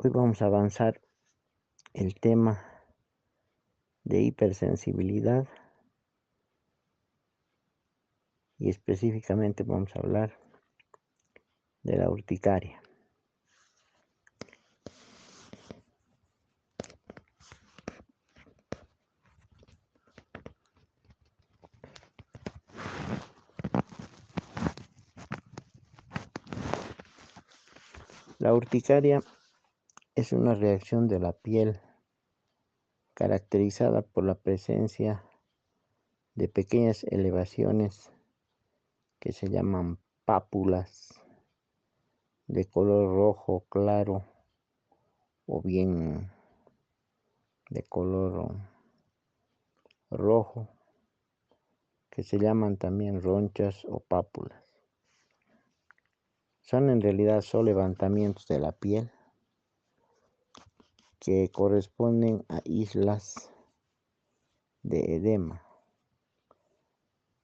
Hoy vamos a avanzar el tema de hipersensibilidad y específicamente vamos a hablar de la urticaria. La urticaria es una reacción de la piel caracterizada por la presencia de pequeñas elevaciones que se llaman pápulas de color rojo claro o bien de color rojo, que se llaman también ronchas o pápulas. Son en realidad solo levantamientos de la piel que corresponden a islas de edema,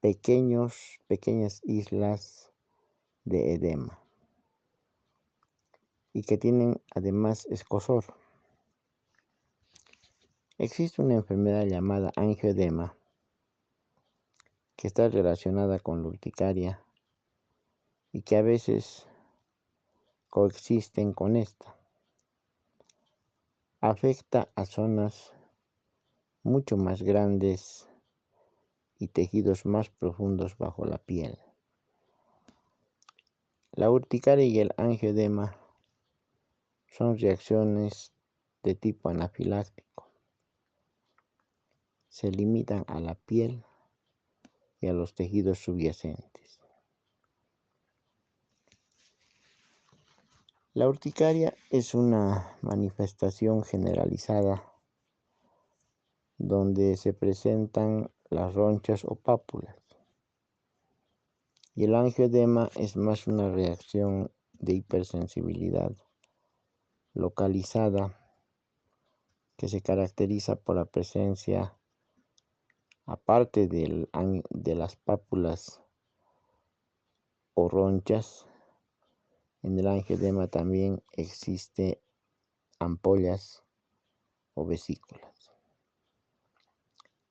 pequeñas islas de edema, y que tienen además escozor. Existe una enfermedad llamada angioedema que está relacionada con la urticaria y que a veces coexisten con esta. Afecta a zonas mucho más grandes y tejidos más profundos bajo la piel. La urticaria y el angioedema son reacciones de tipo anafiláctico. Se limitan a la piel y a los tejidos subyacentes. La urticaria es una manifestación generalizada donde se presentan las ronchas o pápulas. Y el angioedema es más una reacción de hipersensibilidad localizada que se caracteriza por la presencia, aparte de las pápulas o ronchas, en el angioedema también existe ampollas o vesículas,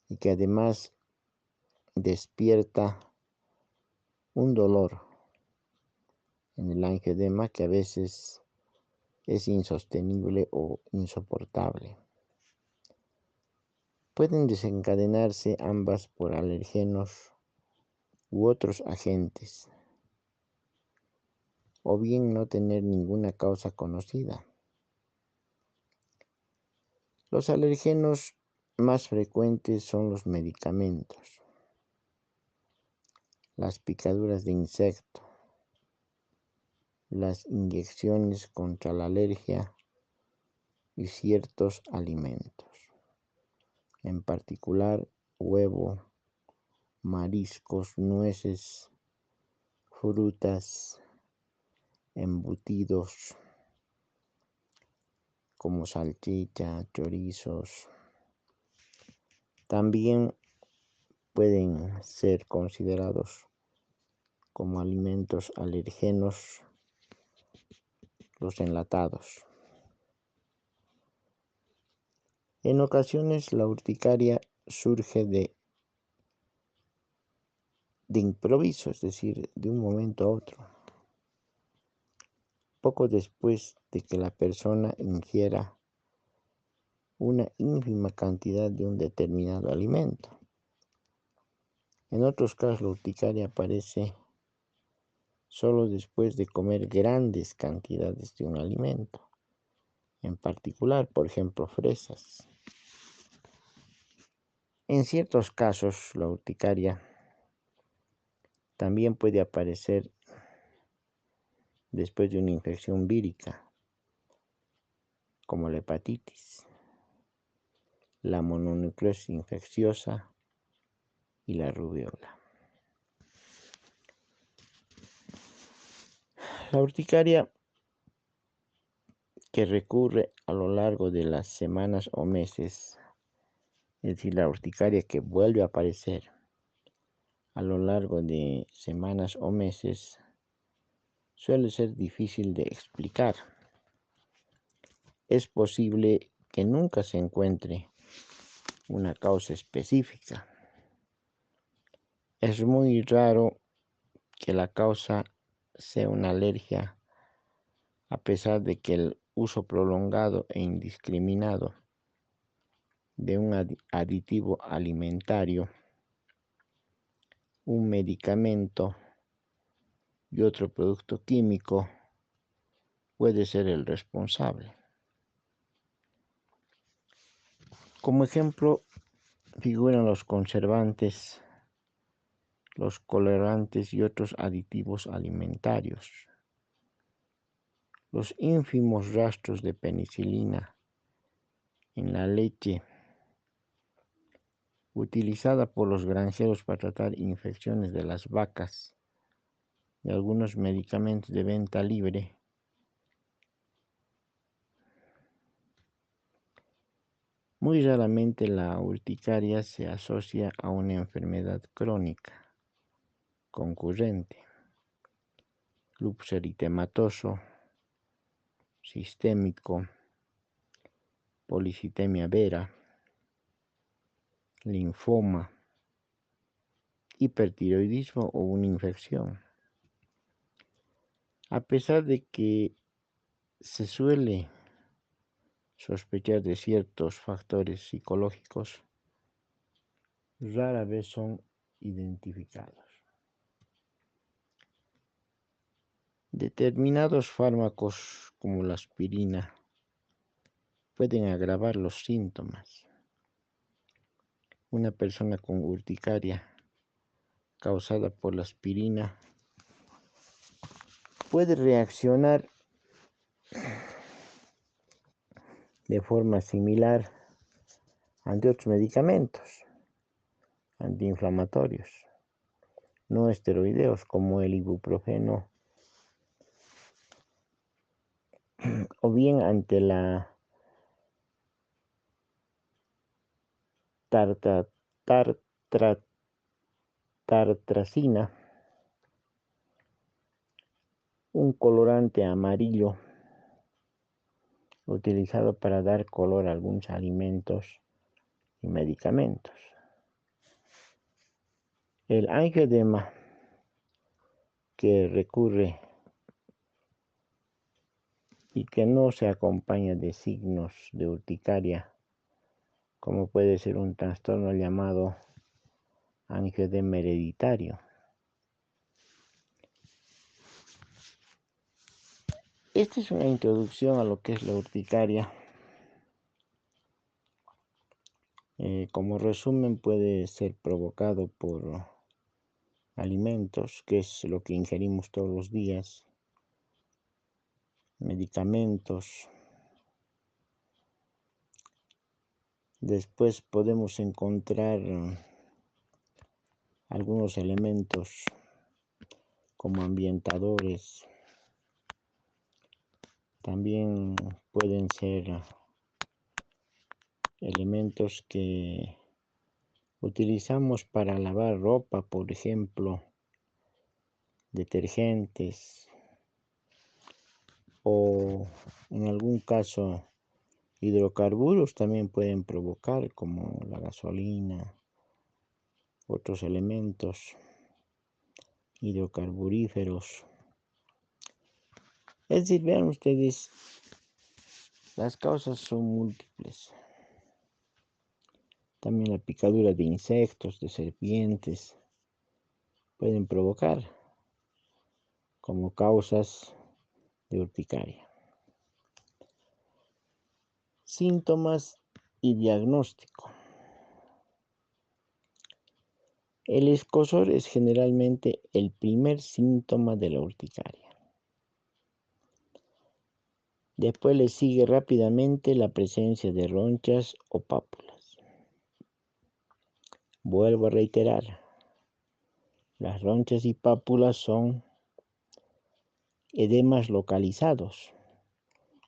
y que además despierta un dolor en el angioedema que a veces es insostenible o insoportable. Pueden desencadenarse ambas por alergenos u otros agentes, o bien no tener ninguna causa conocida. Los alergenos más frecuentes son los medicamentos, las picaduras de insecto, las inyecciones contra la alergia y ciertos alimentos, en particular huevo, mariscos, nueces, frutas, embutidos como salchicha, chorizos. También pueden ser considerados como alimentos alergenos los enlatados. En ocasiones la urticaria surge de improviso, es decir, de un momento a otro, poco después de que la persona ingiera una ínfima cantidad de un determinado alimento. En otros casos, la urticaria aparece solo después de comer grandes cantidades de un alimento, en particular, por ejemplo, fresas. En ciertos casos, la urticaria también puede aparecer después de una infección vírica, como la hepatitis, la mononucleosis infecciosa y la rubiola. La urticaria que recurre a lo largo de las semanas o meses, es decir, la urticaria que vuelve a aparecer a lo largo de semanas o meses, suele ser difícil de explicar. es posible que nunca se encuentre una causa específica. Es muy raro que la causa sea una alergia, a pesar de que el uso prolongado e indiscriminado de un aditivo alimentario, un medicamento y otro producto químico puede ser el responsable. Como ejemplo, figuran los conservantes, los colorantes y otros aditivos alimentarios. Los ínfimos rastros de penicilina en la leche utilizada por los granjeros para tratar infecciones de las vacas y algunos medicamentos de venta libre muy raramente la urticaria se asocia a una enfermedad crónica concurrente, lupus eritematoso, sistémico, policitemia vera, linfoma, hipertiroidismo o una infección. A pesar de que se suele sospechar de ciertos factores psicológicos, rara vez son identificados. Determinados fármacos como la aspirina pueden agravar los síntomas. Una persona con urticaria causada por la aspirina puede reaccionar de forma similar ante otros medicamentos antiinflamatorios no esteroideos como el ibuprofeno o bien ante la tartrazina, un colorante amarillo utilizado para dar color a algunos alimentos y medicamentos. El angioedema, que recurre y que no se acompaña de signos de urticaria, como puede ser un trastorno llamado angioedema hereditario. Esta es una introducción a lo que es la urticaria. Como resumen, puede ser provocado por alimentos, que es lo que ingerimos todos los días, medicamentos. Después podemos encontrar algunos elementos como ambientadores. También pueden ser elementos que utilizamos para lavar ropa, por ejemplo, detergentes, o en algún caso hidrocarburos también pueden provocar, como la gasolina, otros elementos hidrocarburíferos. Es decir, vean ustedes, las causas son múltiples. También la picadura de insectos, de serpientes, pueden provocar como causas de urticaria. Síntomas y diagnóstico. El escozor es generalmente el primer síntoma de la urticaria. Después le sigue rápidamente la presencia de ronchas o pápulas. Vuelvo a reiterar, las ronchas y pápulas son edemas localizados,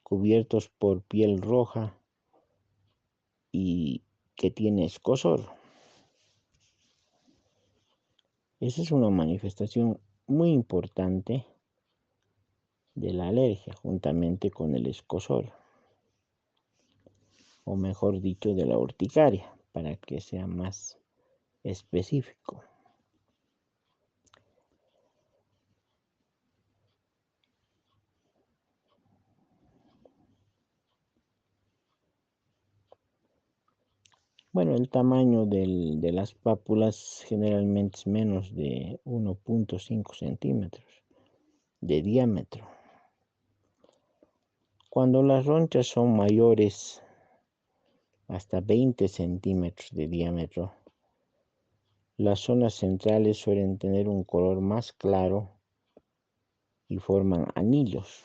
cubiertos por piel roja y que tiene escozor. Esa es una manifestación muy importante de la alergia, juntamente con el escozor. o mejor dicho, de la urticaria, para que sea más específico. Bueno, el tamaño de las pápulas generalmente es menos de 1,5 centímetros de diámetro. Cuando las ronchas son mayores, hasta 20 centímetros de diámetro, las zonas centrales suelen tener un color más claro y forman anillos.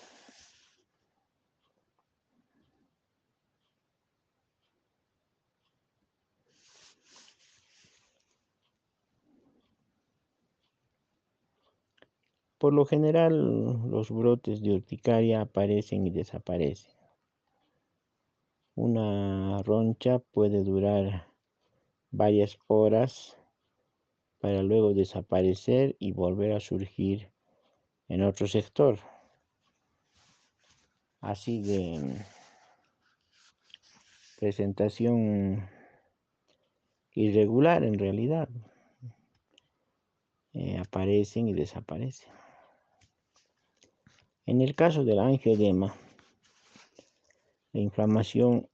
Por lo general, los brotes de urticaria aparecen y desaparecen. Una roncha puede durar varias horas para luego desaparecer y volver a surgir en otro sector. Así de presentación irregular en realidad. Aparecen y desaparecen. En el caso del angioedema, la inflamación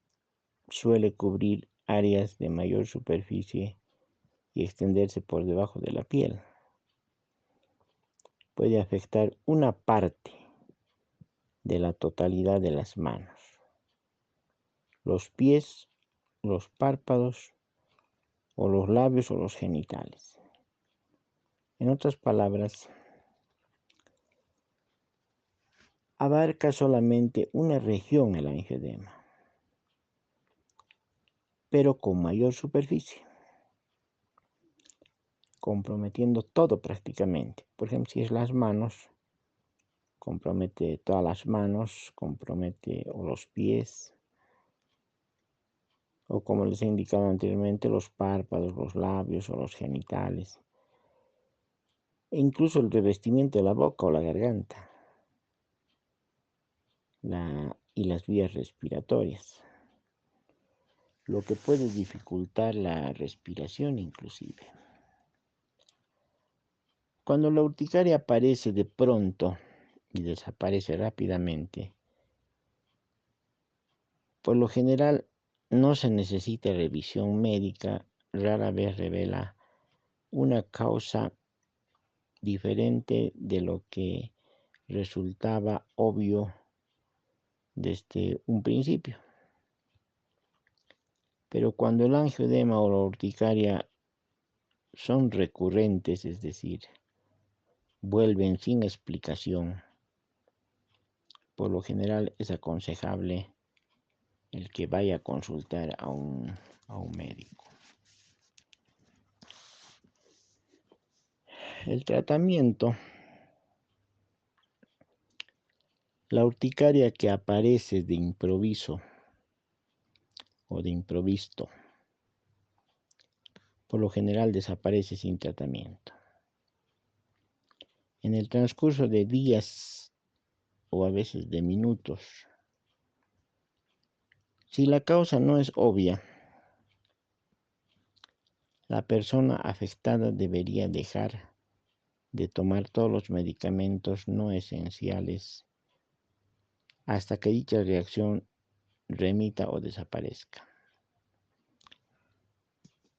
suele cubrir áreas de mayor superficie y extenderse por debajo de la piel. Puede afectar una parte de la totalidad de las manos, los pies, los párpados o los labios o los genitales. En otras palabras, abarca solamente una región el angioedema, pero con mayor superficie, comprometiendo todo prácticamente. Por ejemplo, si es las manos, compromete todas las manos, compromete o los pies, o como les he indicado anteriormente, los párpados, los labios o los genitales, e incluso el revestimiento de la boca o la garganta, y las vías respiratorias, lo que puede dificultar la respiración inclusive. Cuando la urticaria aparece de pronto y desaparece rápidamente, por lo general no se necesita revisión médica, rara vez revela una causa diferente de lo que resultaba obvio desde un principio. Pero cuando el angioedema o la urticaria son recurrentes, es decir, vuelven sin explicación, por lo general es aconsejable el que vaya a consultar a un médico. El tratamiento, la urticaria que aparece de improviso o de improvisto, por lo general desaparece sin tratamiento. En el transcurso de días o a veces de minutos, si la causa no es obvia, la persona afectada debería dejar de tomar todos los medicamentos no esenciales hasta que dicha reacción remita o desaparezca.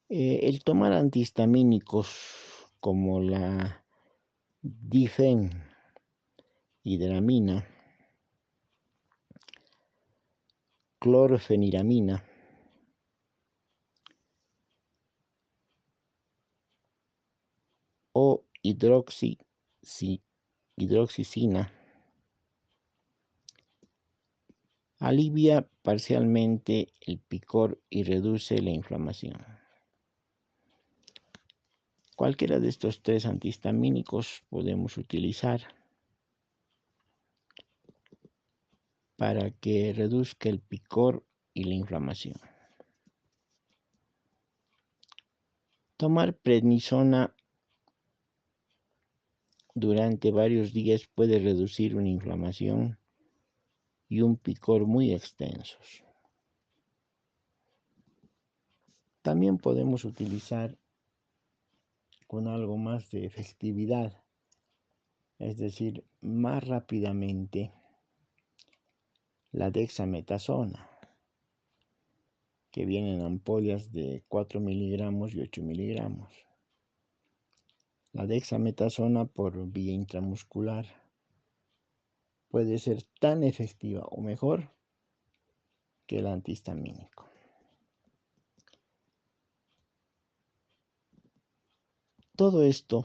El tomar antihistamínicos como la difenhidramina, clorfeniramina o hidroxicina alivia parcialmente el picor y reduce la inflamación. Cualquiera de estos tres antihistamínicos podemos utilizar para que reduzca el picor y la inflamación. Tomar prednisona durante varios días puede reducir una inflamación y un picor muy extensos. también podemos utilizar con algo más de efectividad, es decir, más rápidamente, la dexametasona, que viene en ampollas de 4 miligramos y 8 miligramos. La dexametasona por vía intramuscular puede ser tan efectiva o mejor que el antihistamínico. Todo esto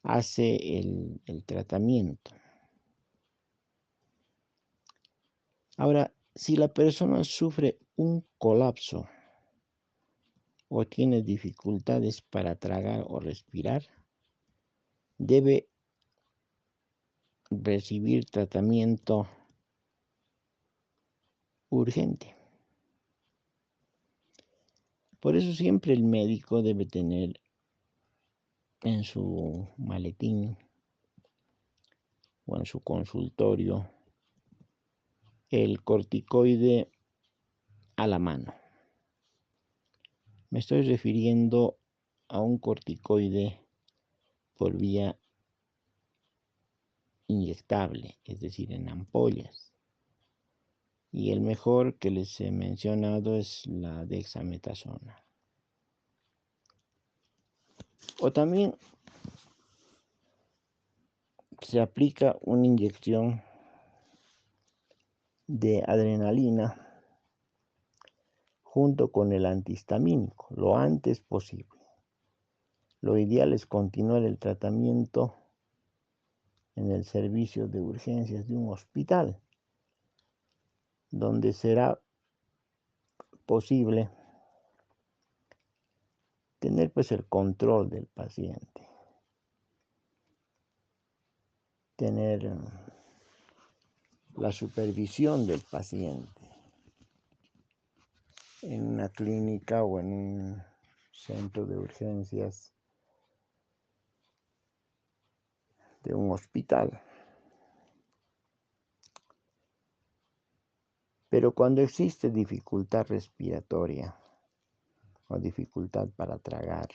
hace el tratamiento. Ahora, si la persona sufre un colapso o tiene dificultades para tragar o respirar, debe recibir tratamiento urgente. Por eso siempre el médico debe tener en su maletín o en su consultorio el corticoide a la mano. Me estoy refiriendo a un corticoide por vía inyectable, es decir, en ampollas. Y el mejor que les he mencionado es la dexametasona. O también se aplica una inyección de adrenalina junto con el antihistamínico lo antes posible. Lo ideal es continuar el tratamiento en el servicio de urgencias de un hospital, donde será posible tener pues el control del paciente, tener la supervisión del paciente en una clínica o en un centro de urgencias de un hospital. Pero cuando existe dificultad respiratoria o dificultad para tragar,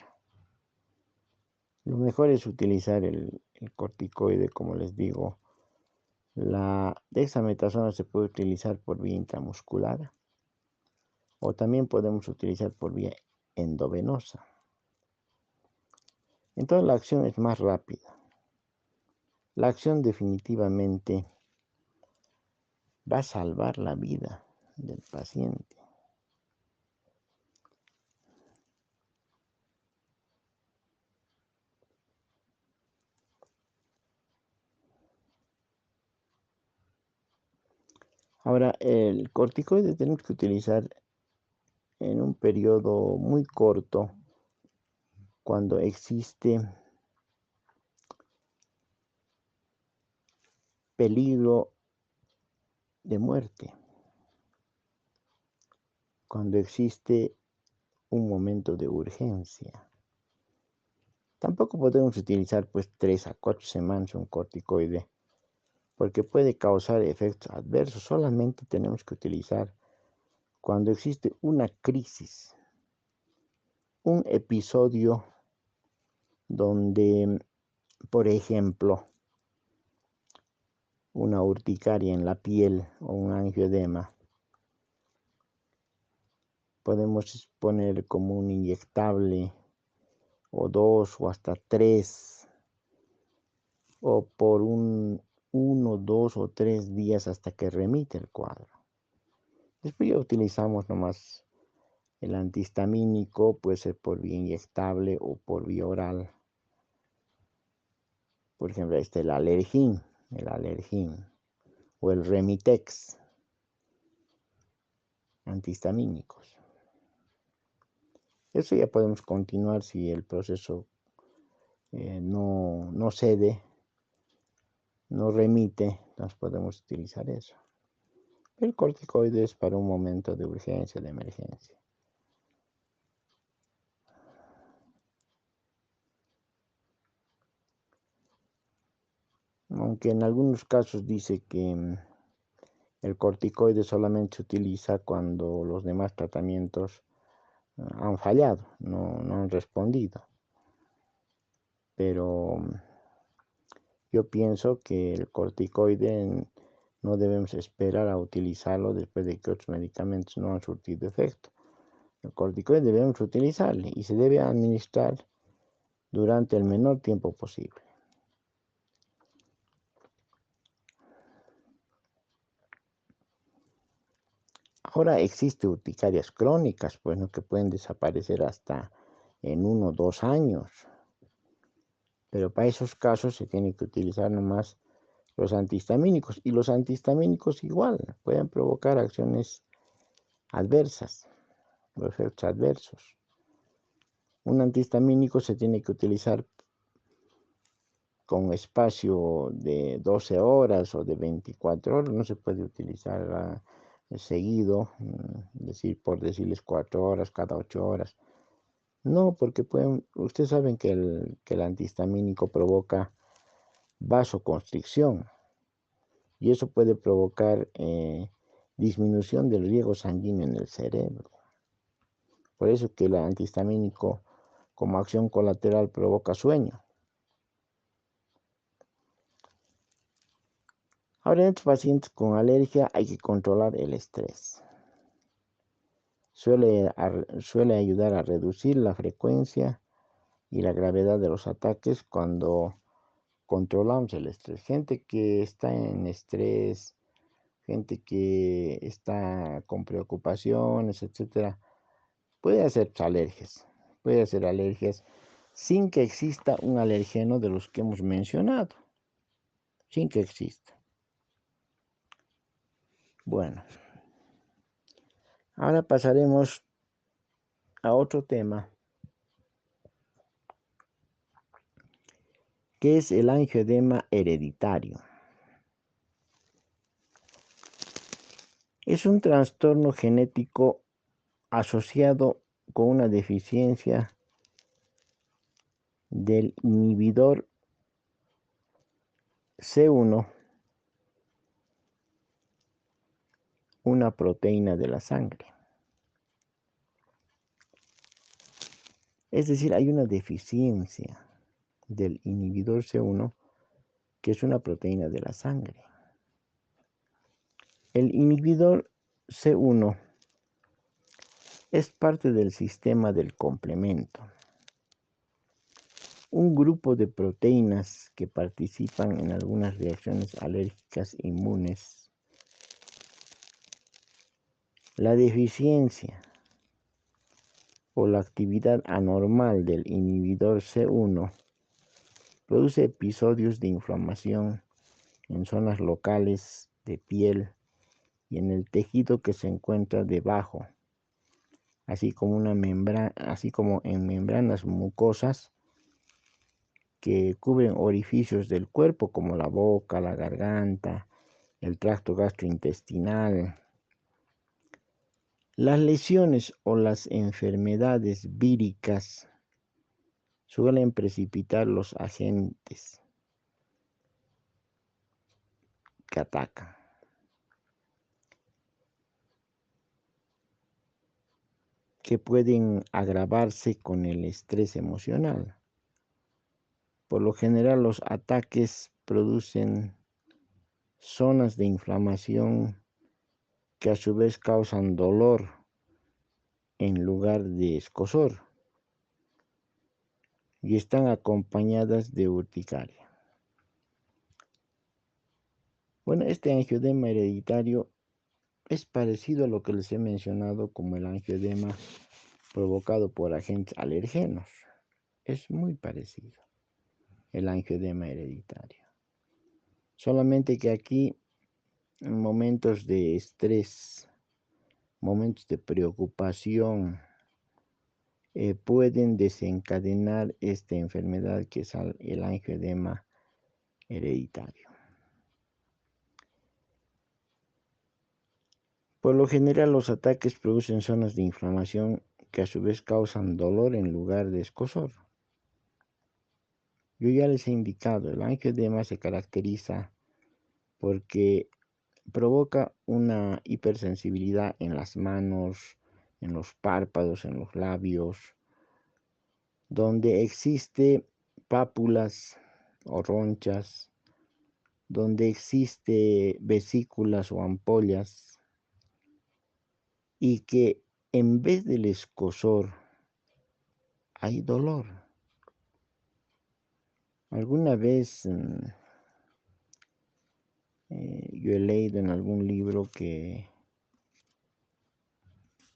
lo mejor es utilizar el corticoide, como les digo. La dexametasona se puede utilizar por vía intramuscular o también podemos utilizar por vía endovenosa. Entonces la acción es más rápida. La acción definitivamente va a salvar la vida del paciente. Ahora, el corticoide tenemos que utilizar en un periodo muy corto cuando existe peligro de muerte, cuando existe un momento de urgencia. Tampoco podemos utilizar pues 3 a 4 semanas un corticoide porque puede causar efectos adversos. Solamente tenemos que utilizar cuando existe una crisis, un episodio donde, por ejemplo, una urticaria en la piel o un angioedema, podemos poner como un inyectable o 2 o hasta 3 o por 1, 2 o 3 días hasta que remite el cuadro. Después ya utilizamos nomás el antihistamínico, puede ser por vía inyectable o por vía oral. Por ejemplo, el Alergin o el Remitex, antihistamínicos. Eso ya podemos continuar si el proceso no cede, no remite, entonces podemos utilizar eso. El corticoide es para un momento de urgencia, de emergencia. Aunque en algunos casos dice que El corticoide solamente se utiliza cuando los demás tratamientos han fallado, no han respondido. Pero yo pienso que el corticoide no debemos esperar a utilizarlo después de que otros medicamentos no han surtido efecto. El corticoide debemos utilizarlo y se debe administrar durante el menor tiempo posible. Ahora existen urticarias crónicas, pues, ¿no?, que pueden desaparecer hasta en 1 o 2 años. Pero para esos casos se tiene que utilizar nomás los antihistamínicos. Y los antihistamínicos igual pueden provocar acciones adversas, o efectos adversos. Un antihistamínico se tiene que utilizar con espacio de 12 horas o de 24 horas. No se puede utilizar seguido, por decirles 4 horas, cada 8 horas. No, porque ustedes saben que el antihistamínico provoca vasoconstricción y eso puede provocar disminución del riego sanguíneo en el cerebro. Por eso que el antihistamínico como acción colateral provoca sueño. Ahora, en estos pacientes con alergia hay que controlar el estrés. Suele ayudar a reducir la frecuencia y la gravedad de los ataques cuando controlamos el estrés. Gente que está en estrés, gente que está con preocupaciones, etcétera, puede hacer alergias sin que exista un alergeno de los que hemos mencionado, sin que exista. Bueno, ahora pasaremos a otro tema, que es el angioedema hereditario. Es un trastorno genético asociado con una deficiencia del inhibidor C1, una proteína de la sangre. Es decir, hay una deficiencia del inhibidor C1, que es una proteína de la sangre. El inhibidor C1 es parte del sistema del complemento, un grupo de proteínas que participan en algunas reacciones alérgicas inmunes. La deficiencia o la actividad anormal del inhibidor C1 produce episodios de inflamación en zonas locales de piel y en el tejido que se encuentra debajo, así como en membranas mucosas que cubren orificios del cuerpo como la boca, la garganta, el tracto gastrointestinal. Las lesiones o las enfermedades víricas suelen precipitar los agentes que atacan. Que pueden agravarse con el estrés emocional. Por lo general, los ataques producen zonas de inflamación que a su vez causan dolor en lugar de escozor y están acompañadas de urticaria. Bueno, este angioedema hereditario es parecido a lo que les he mencionado como el angioedema provocado por agentes alergenos. Es muy parecido el angioedema hereditario. Solamente que aquí, en momentos de estrés, momentos de preocupación, pueden desencadenar esta enfermedad que es el angioedema hereditario. Por lo general, los ataques producen zonas de inflamación que a su vez causan dolor en lugar de escozor. Yo ya les he indicado, el angioedema se caracteriza porque provoca una hipersensibilidad en las manos, en los párpados, en los labios, donde existe pápulas o ronchas, donde existe vesículas o ampollas, y que en vez del escozor hay dolor. Alguna vez yo he leído en algún libro que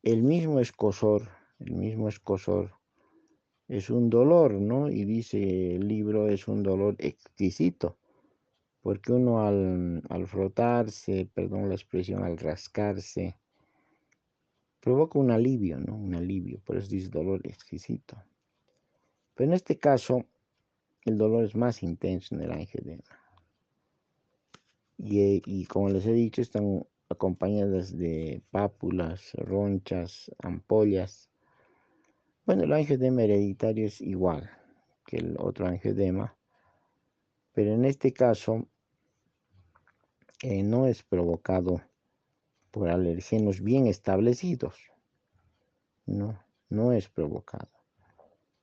el mismo escozor es un dolor, ¿no? Y dice el libro, es un dolor exquisito, porque uno al frotarse, perdón la expresión, al rascarse, provoca un alivio, ¿no? Un alivio, por eso dice dolor exquisito. Pero en este caso, el dolor es más intenso en el angioedema. Y como les he dicho, están acompañadas de pápulas, ronchas, ampollas. Bueno, el angioedema hereditario es igual que el otro angioedema, pero en este caso no es provocado por alergenos bien establecidos, no es provocado.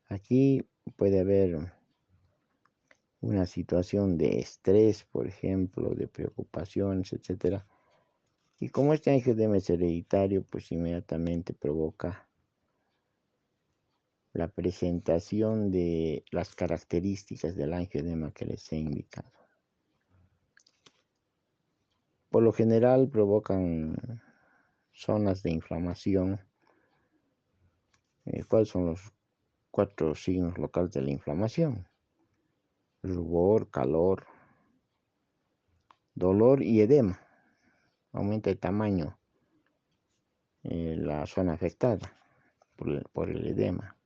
Aquí puede haber una situación de estrés, por ejemplo, de preocupaciones, etcétera. Y como este angioedema es hereditario, pues inmediatamente provoca la presentación de las características del angioedema que les he indicado. Por lo general provocan zonas de inflamación. ¿Cuáles son los 4 signos locales de la inflamación? Rubor, calor, dolor y edema. Aumenta el tamaño, la zona afectada por el edema.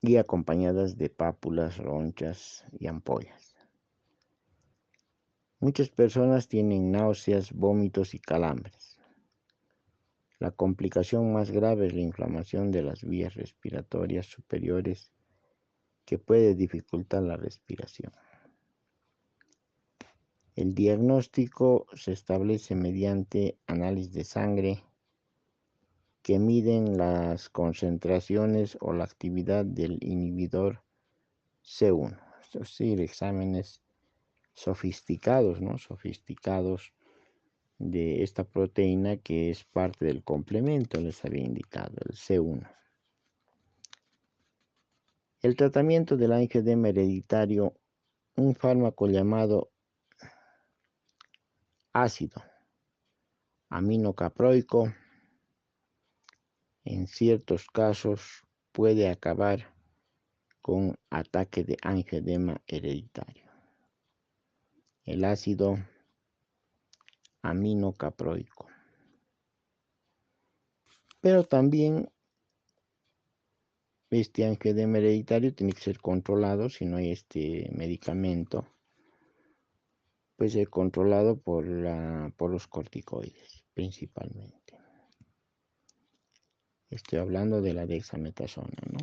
Y acompañadas de pápulas, ronchas y ampollas. Muchas personas tienen náuseas, vómitos y calambres. La complicación más grave es la inflamación de las vías respiratorias superiores, que puede dificultar la respiración. El diagnóstico se establece mediante análisis de sangre que miden las concentraciones o la actividad del inhibidor C1. Es decir, exámenes sofisticados, ¿no? Sofisticados de esta proteína que es parte del complemento, les había indicado, el C1. El tratamiento del angioedema hereditario, un fármaco llamado ácido aminocaproico, en ciertos casos puede acabar con ataque de angioedema hereditario. El ácido aminocaproico. Pero también este angioedema hereditario tiene que ser controlado. Si no hay este medicamento, pues ser controlado por los corticoides principalmente. Estoy hablando de la dexametasona, ¿no?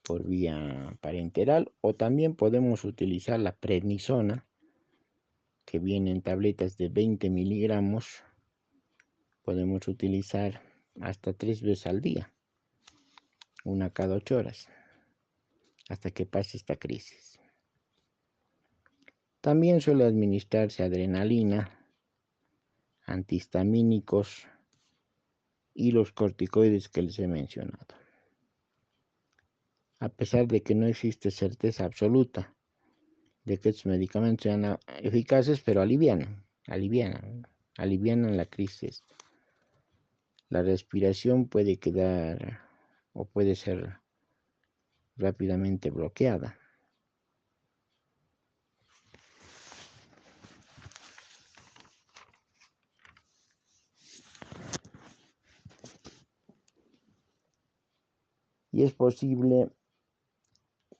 Por vía parenteral, o también podemos utilizar la prednisona, que viene en tabletas de 20 miligramos. Podemos utilizar hasta 3 veces al día, una cada 8 horas, hasta que pase esta crisis. También suele administrarse adrenalina, antihistamínicos y los corticoides que les he mencionado. A pesar de que no existe certeza absoluta de que estos medicamentos sean eficaces, pero alivianan la crisis. La respiración puede quedar o puede ser rápidamente bloqueada. Y es posible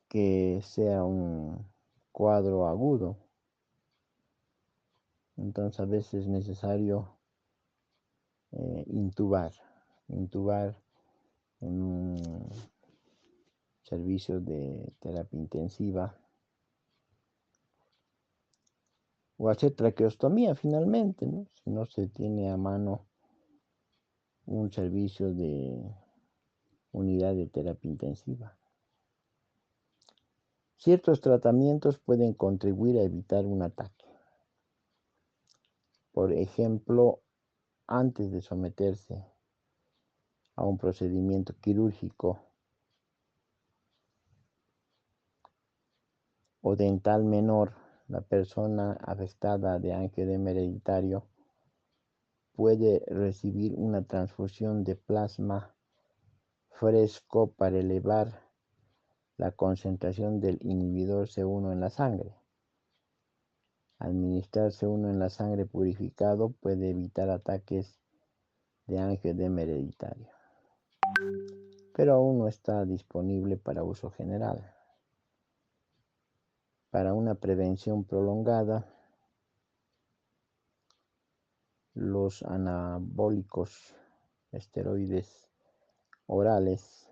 que sea un cuadro agudo. Entonces a veces es necesario intubar en un servicio de terapia intensiva o hacer traqueostomía finalmente, ¿no? Si no se tiene a mano un servicio de unidad de terapia intensiva. Ciertos tratamientos pueden contribuir a evitar un ataque. Por ejemplo, antes de someterse a un procedimiento quirúrgico o dental menor, la persona afectada de angioedema hereditario puede recibir una transfusión de plasma fresco para elevar la concentración del inhibidor C1 en la sangre. Administrar C1 en la sangre purificado puede evitar ataques de angioedema hereditario, pero aún no está disponible para uso general. Para una prevención prolongada, los anabólicos esteroides orales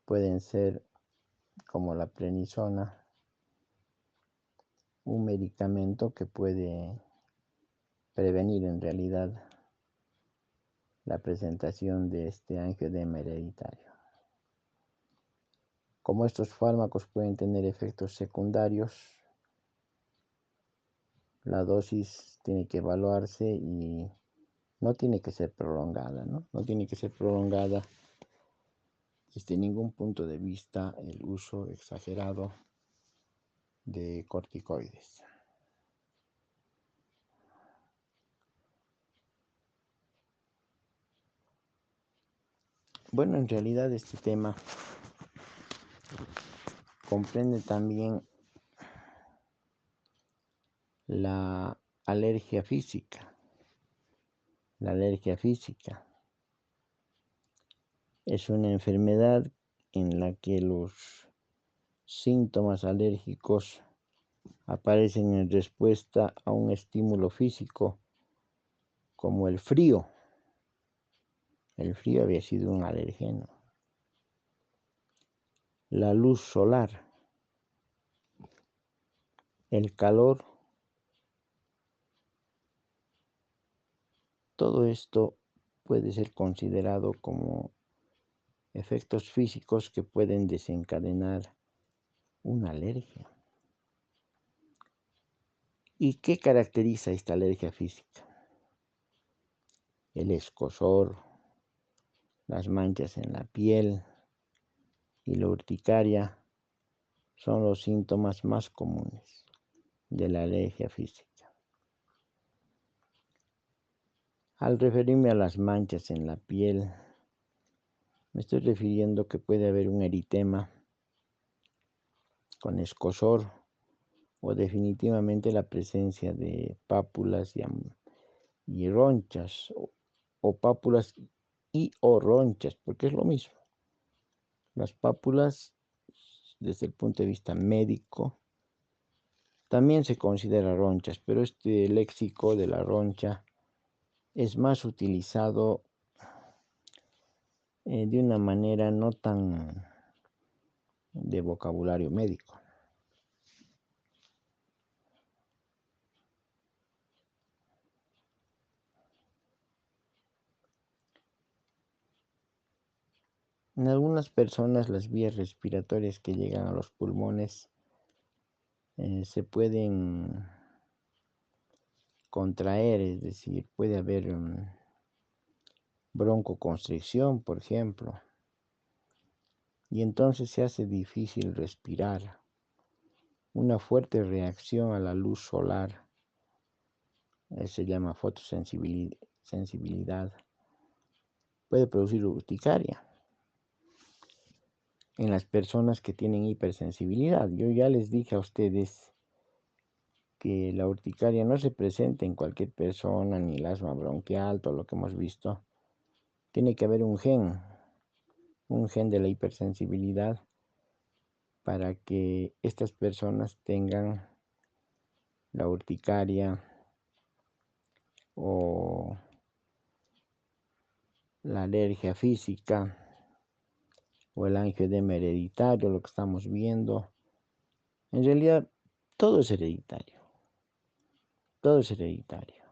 pueden ser, como la prednisona, un medicamento que puede prevenir en realidad la presentación de este angioedema hereditario. Como estos fármacos pueden tener efectos secundarios, la dosis tiene que evaluarse y no tiene que ser prolongada, ¿no? No tiene que ser prolongada desde ningún punto de vista el uso exagerado de corticoides. Bueno, en realidad este tema comprende también la alergia física. La alergia física es una enfermedad en la que los síntomas alérgicos aparecen en respuesta a un estímulo físico como el frío. El frío había sido un alergeno. La luz solar, el calor, todo esto puede ser considerado como efectos físicos que pueden desencadenar una alergia. ¿Y qué caracteriza esta alergia física? El escozor, las manchas en la piel y la urticaria son los síntomas más comunes de la alergia física. Al referirme a las manchas en la piel, me estoy refiriendo que puede haber un eritema con escozor o definitivamente la presencia de pápulas y ronchas o pápulas y o ronchas, porque es lo mismo. Las pápulas, desde el punto de vista médico, también se considera ronchas, pero este léxico de la roncha es más utilizado de una manera no tan de vocabulario médico. En algunas personas las vías respiratorias que llegan a los pulmones se pueden contraer, es decir, puede haber broncoconstricción, por ejemplo, y entonces se hace difícil respirar. Una fuerte reacción a la luz solar, se llama fotosensibilidad, puede producir urticaria en las personas que tienen hipersensibilidad. Yo ya les dije a ustedes que la urticaria no se presenta en cualquier persona, ni el asma bronquial, todo lo que hemos visto. Tiene que haber un gen de la hipersensibilidad para que estas personas tengan la urticaria o la alergia física o el angioedema hereditario, lo que estamos viendo, En realidad, todo es hereditario, todo es hereditario.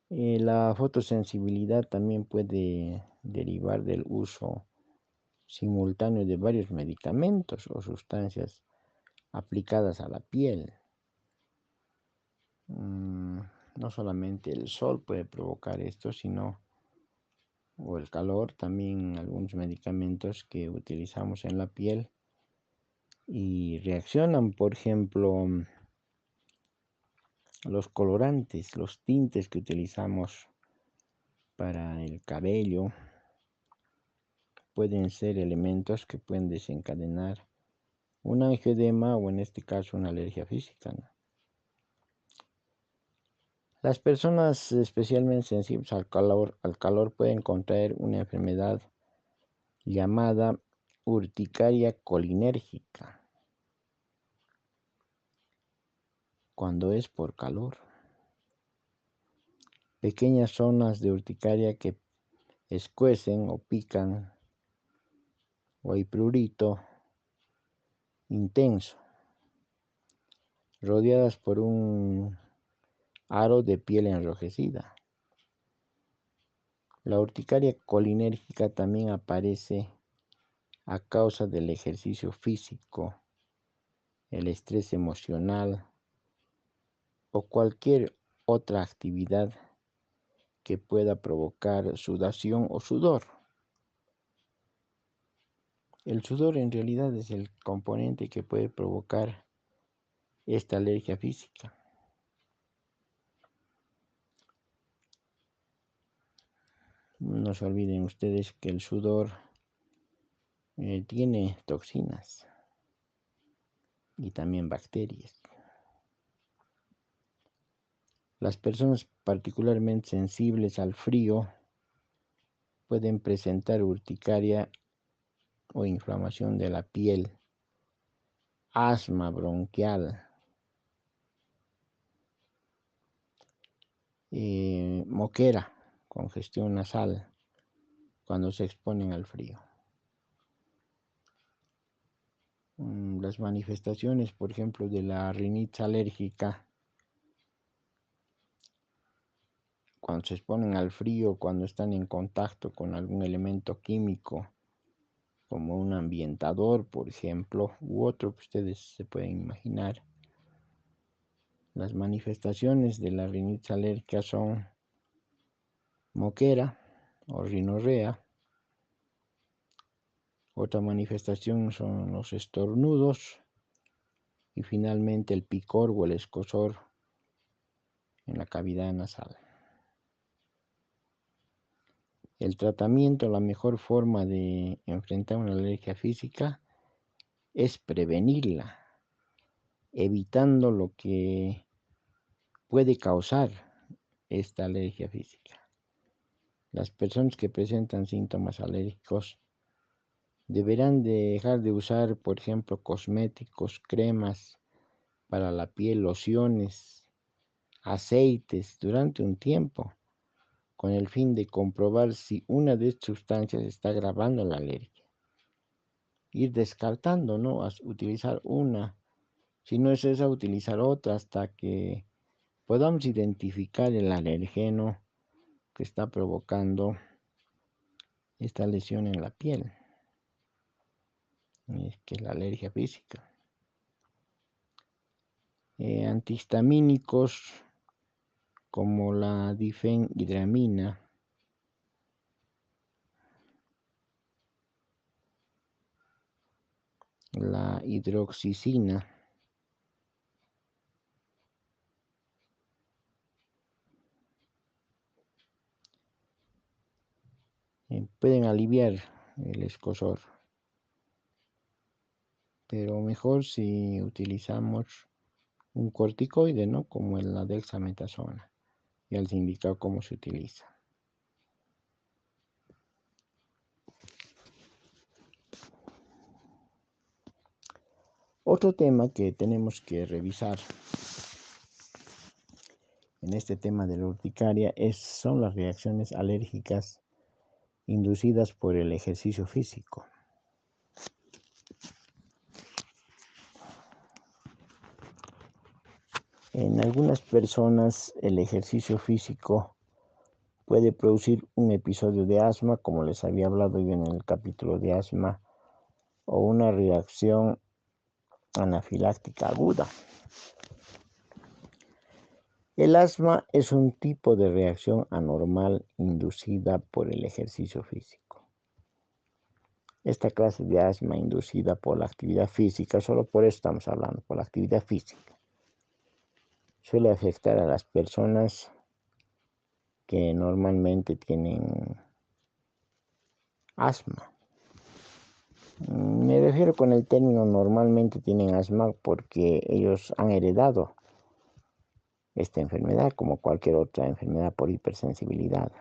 La fotosensibilidad también puede derivar del uso simultáneo de varios medicamentos o sustancias aplicadas a la piel. No solamente el sol puede provocar esto, o el calor, también algunos medicamentos que utilizamos en la piel y reaccionan, por ejemplo, los colorantes, los tintes que utilizamos para el cabello, pueden ser elementos que pueden desencadenar un angioedema o en este caso una alergia física, ¿no? Las personas especialmente sensibles al calor pueden contraer una enfermedad llamada urticaria colinérgica cuando es por calor. Pequeñas zonas de urticaria que escuecen o pican o hay prurito intenso, rodeadas por un aro de piel enrojecida. La urticaria colinérgica también aparece a causa del ejercicio físico, el estrés emocional o cualquier otra actividad que pueda provocar sudación o sudor. El sudor en realidad es el componente que puede provocar esta alergia física. No se olviden ustedes que el sudor tiene toxinas y también bacterias. Las personas particularmente sensibles al frío pueden presentar urticaria o inflamación de la piel, asma bronquial, moquera, congestión nasal, cuando se exponen al frío. Las manifestaciones, por ejemplo, de la rinitis alérgica, cuando se exponen al frío, cuando están en contacto con algún elemento químico, como un ambientador, por ejemplo, u otro que ustedes se pueden imaginar. Las manifestaciones de la rinitis alérgica son moquera o rinorrea. Otra manifestación son los estornudos y finalmente el picor o el escozor en la cavidad nasal. El tratamiento, la mejor forma de enfrentar una alergia física es prevenirla, evitando lo que puede causar esta alergia física. Las personas que presentan síntomas alérgicos deberán dejar de usar, por ejemplo, cosméticos, cremas para la piel, lociones, aceites durante un tiempo, con el fin de comprobar si una de estas sustancias está agravando la alergia. Ir descartando, ¿no? Utilizar una, si no es esa, utilizar otra hasta que podamos identificar el alergeno que está provocando esta lesión en la piel, que es la alergia física. Antihistamínicos como la difenhidramina, la hidroxicina, pueden aliviar el escozor, pero mejor si utilizamos un corticoide, ¿no? Como la dexametasona. Ya les he indicado cómo se utiliza. Otro tema que tenemos que revisar en este tema de la urticaria son las reacciones alérgicas inducidas por el ejercicio físico. En algunas personas el ejercicio físico puede producir un episodio de asma, como les había hablado yo en el capítulo de asma, o una reacción anafiláctica aguda. El asma es un tipo de reacción anormal inducida por el ejercicio físico. Esta clase de asma inducida por la actividad física, solo por eso estamos hablando, por la actividad física, suele afectar a las personas que normalmente tienen asma. Me refiero con el término normalmente tienen asma porque ellos han heredado esta enfermedad como cualquier otra enfermedad por hipersensibilidad.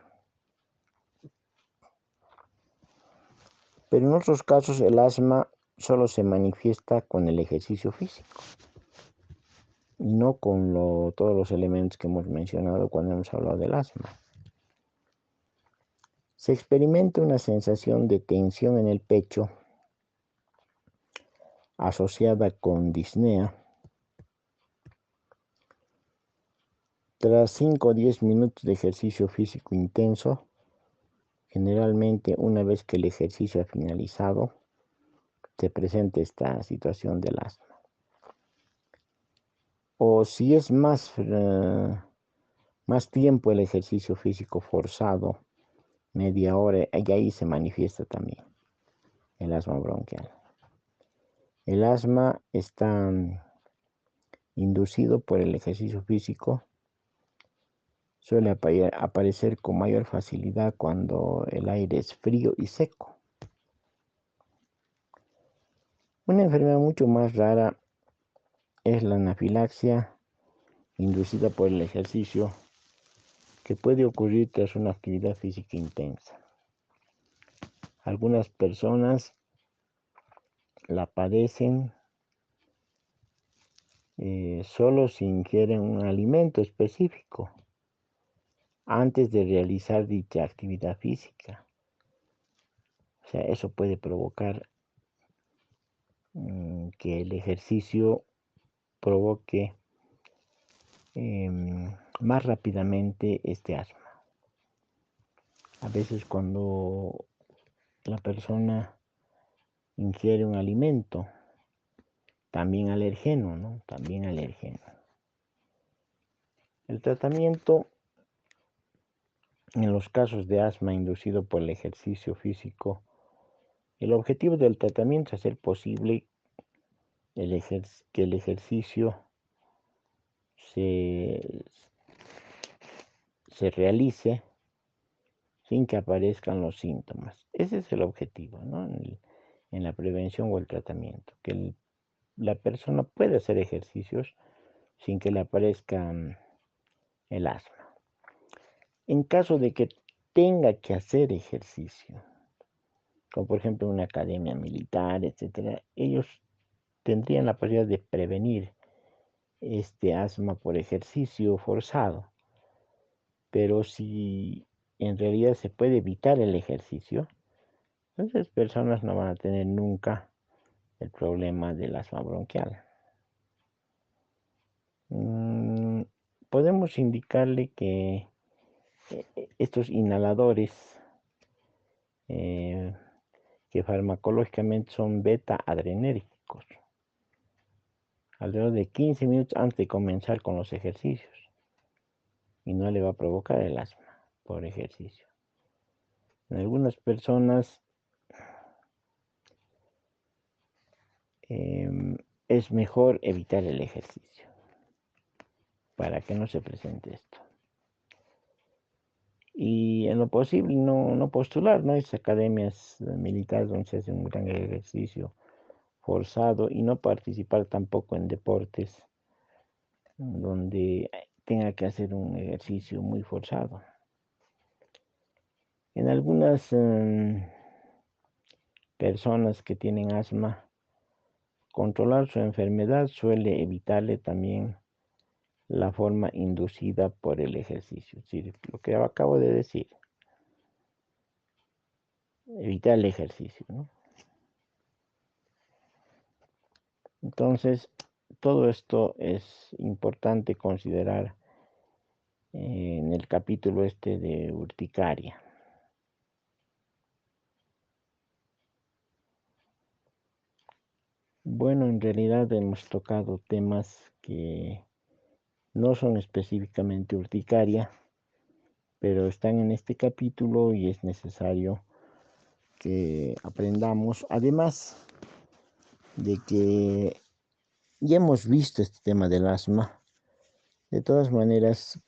Pero en otros casos el asma solo se manifiesta con el ejercicio físico y no con todos los elementos que hemos mencionado cuando hemos hablado del asma. Se experimenta una sensación de tensión en el pecho asociada con disnea. Tras 5 o 10 minutos de ejercicio físico intenso, generalmente una vez que el ejercicio ha finalizado, se presenta esta situación del asma. O si es más tiempo el ejercicio físico forzado, media hora, y ahí se manifiesta también el asma bronquial. El asma está inducido por el ejercicio físico. Suele aparecer con mayor facilidad cuando el aire es frío y seco. Una enfermedad mucho más rara es la anafilaxia inducida por el ejercicio, que puede ocurrir tras una actividad física intensa. Algunas personas la padecen solo si ingieren un alimento específico antes de realizar dicha actividad física. O sea, eso puede provocar que el ejercicio provoque más rápidamente este asma. A veces cuando la persona ingiere un alimento, también alergeno, ¿no? También alergeno. El tratamiento en los casos de asma inducido por el ejercicio físico, el objetivo del tratamiento es hacer posible que el ejercicio se realice sin que aparezcan los síntomas. Ese es el objetivo, ¿no? En la prevención o el tratamiento, que la persona pueda hacer ejercicios sin que le aparezca el asma. En caso de que tenga que hacer ejercicio, como por ejemplo en una academia militar, etcétera, ellos tendrían la posibilidad de prevenir este asma por ejercicio forzado. Pero si en realidad se puede evitar el ejercicio, entonces personas no van a tener nunca el problema del asma bronquial. Podemos indicarle que estos inhaladores que farmacológicamente son beta-adrenérgicos, alrededor de 15 minutos antes de comenzar con los ejercicios, y no le va a provocar el asma por ejercicio. En algunas personas es mejor evitar el ejercicio para que no se presente esto. Y en lo posible no postular, ¿no? Esas academias militares donde se hace un gran ejercicio forzado, y no participar tampoco en deportes donde tenga que hacer un ejercicio muy forzado. En algunas personas que tienen asma, controlar su enfermedad suele evitarle también la forma inducida por el ejercicio. Es decir, lo que acabo de decir, evitar el ejercicio, ¿no? Entonces, todo esto es importante considerar en el capítulo este de urticaria. Bueno, en realidad hemos tocado temas que no son específicamente urticaria, pero están en este capítulo y es necesario que aprendamos, además de que ya hemos visto este tema del asma. De todas maneras,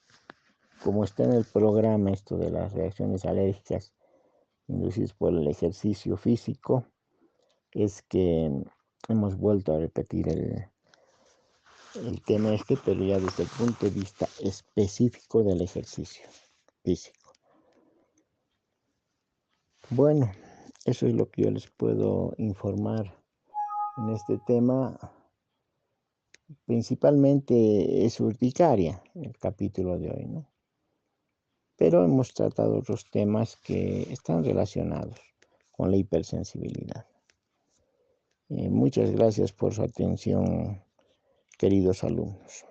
como está en el programa esto de las reacciones alérgicas inducidas por el ejercicio físico, es que hemos vuelto a repetir el tema este, pero ya desde el punto de vista específico del ejercicio físico. Bueno, eso es lo que yo les puedo informar en este tema. Principalmente es urticaria el capítulo de hoy, ¿no? Pero hemos tratado otros temas que están relacionados con la hipersensibilidad. Muchas gracias por su atención, queridos alumnos.